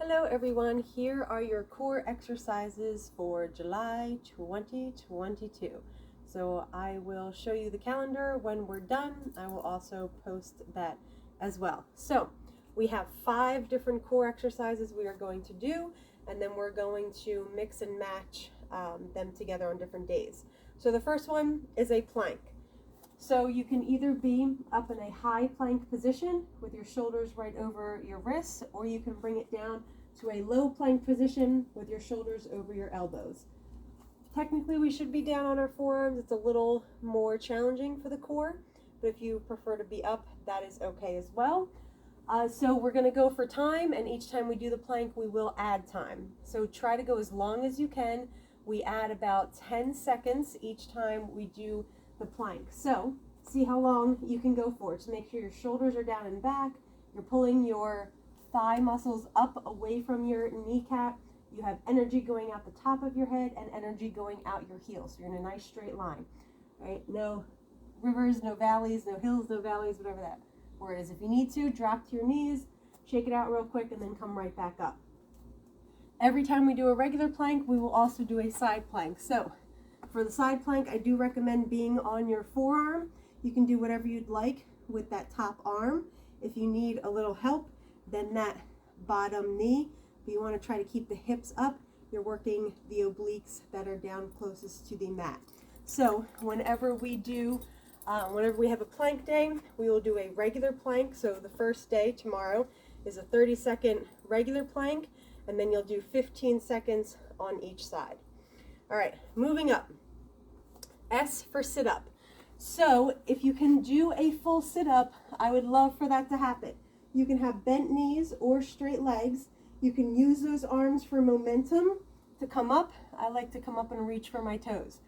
Hello everyone, here are your core exercises for July 2022. So I will show you the calendar when we're done. I will also post that as well. So we have 5 different core exercises we are going to do, and then we're going to mix and match them together on different days. So the first one is a plank. So you can either be up in a high plank position with your shoulders right over your wrists, or you can bring it down to a low plank position with your shoulders over your elbows. Technically we should be down on our forearms. It's a little more challenging for the core, but if you prefer to be up, that is okay as well. So we're going to go for time, and each time we do the plank we will add time. So try to go as long as you can. We add about 10 seconds each time we do the plank. So see how long you can go for. Just make sure your shoulders are down and back. You're pulling your thigh muscles up away from your kneecap. You have energy going out the top of your head and energy going out your heels. So you're in a nice straight line, right? No rivers, no valleys, no hills, no valleys, whatever that word is. If you need to, drop to your knees, shake it out real quick, and then come right back up. Every time we do a regular plank, we will also do a side plank. So for the side plank, I do recommend being on your forearm. You can do whatever you'd like with that top arm. If you need a little help, then that bottom knee. But you want to try to keep the hips up. You're working the obliques that are down closest to the mat. So whenever we have a plank day, we will do a regular plank. So the first day, tomorrow, is a 30-second regular plank, and then you'll do 15 seconds on each side. All right, moving up. S for sit-up. So if you can do a full sit-up, I would love for that to happen. You can have bent knees or straight legs. You can use those arms for momentum to come up. I like to come up and reach for my toes.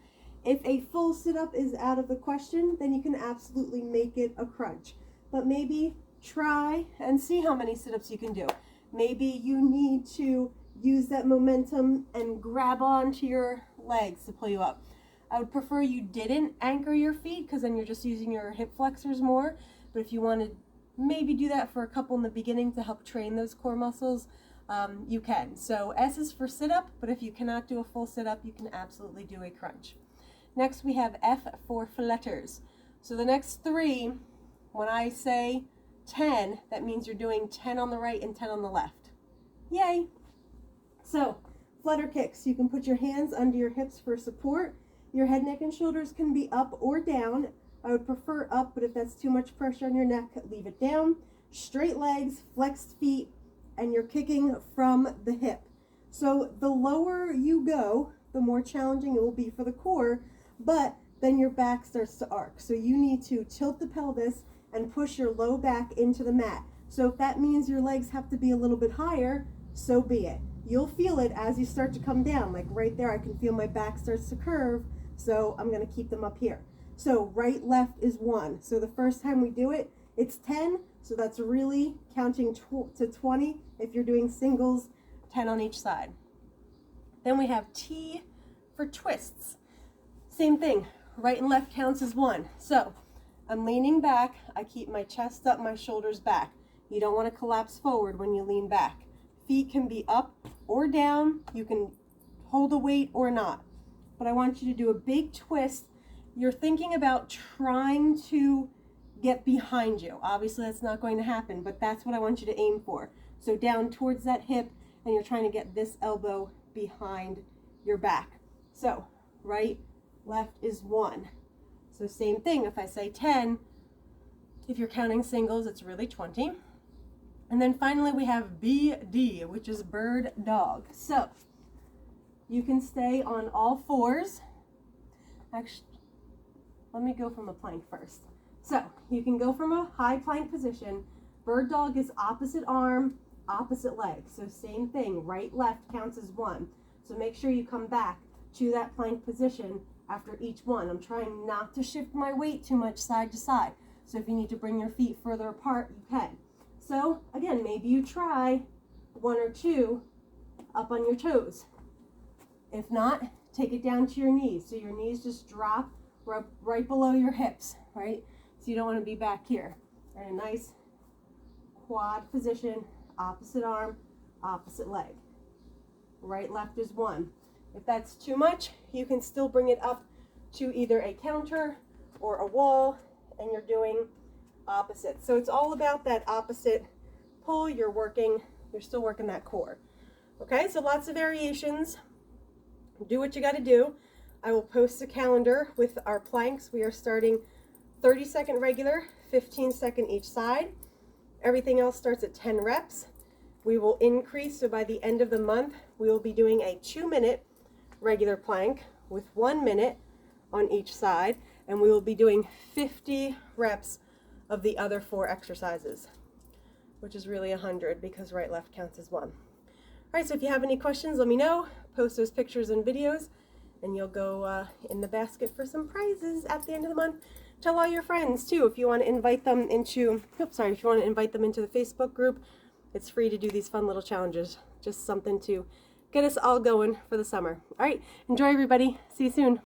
If a full sit-up is out of the question, then you can absolutely make it a crunch. But maybe try and see how many sit-ups you can do. Maybe you need to use that momentum and grab onto your legs to pull you up. I would prefer you didn't anchor your feet, because then you're just using your hip flexors more. But if you want to maybe do that for a couple in the beginning to help train those core muscles, you can. So S is for sit-up, but if you cannot do a full sit-up, you can absolutely do a crunch. Next we have F for fletters. So the next 3, when I say 10, that means you're doing 10 on the right and 10 on the left. Yay! So flutter kicks. You can put your hands under your hips for support. Your head, neck, and shoulders can be up or down. I would prefer up, but if that's too much pressure on your neck, leave it down. Straight legs, flexed feet, and you're kicking from the hip. So the lower you go, the more challenging it will be for the core, but then your back starts to arc. So you need to tilt the pelvis and push your low back into the mat. So if that means your legs have to be a little bit higher, so be it. You'll feel it as you start to come down. Like right there, I can feel my back starts to curve, so I'm going to keep them up here. So right, left is 1. So the first time we do it, it's 10. So that's really counting to 20 if you're doing singles, 10 on each side. Then we have T for twists. Same thing, right and left counts as 1. So I'm leaning back, I keep my chest up, my shoulders back. You don't want to collapse forward when you lean back. Feet can be up or down. You can hold a weight or not. But I want you to do a big twist. You're thinking about trying to get behind you. Obviously that's not going to happen, but that's what I want you to aim for. So down towards that hip, and you're trying to get this elbow behind your back. So right, left is 1. So same thing, if I say 10, if you're counting singles, it's really 20. And then finally we have BD, which is bird dog. So you can stay on all 4s. Actually, let me go from a plank first. So you can go from a high plank position. Bird dog is opposite arm, opposite leg. So same thing, right, left counts as 1. So make sure you come back to that plank position after each one. I'm trying not to shift my weight too much side to side. So if you need to bring your feet further apart, you can. So again, maybe you try 1 or 2 up on your toes. If not, take it down to your knees. So your knees just drop right below your hips, right? So you don't want to be back here. In a nice quad position, opposite arm, opposite leg. Right, left is 1. If that's too much, you can still bring it up to either a counter or a wall, and you're doing opposite. So it's all about that opposite pull. You're still working that core. Okay, so lots of variations. Do what you got to do. I will post a calendar with our planks. We are starting 30-second regular, 15-second each side. Everything else starts at 10 reps. We will increase, so by the end of the month, we will be doing a 2-minute regular plank with 1 minute on each side, and we will be doing 50 reps of the other 4 exercises, which is really 100 because right, left counts as 1. All right, so if you have any questions, let me know. Post those pictures and videos, and you'll go in the basket for some prizes at the end of the month. Tell all your friends too if you want to invite them into, if you want to invite them into the Facebook group. It's free to do these fun little challenges. Just something to get us all going for the summer. All right, enjoy everybody. See you soon.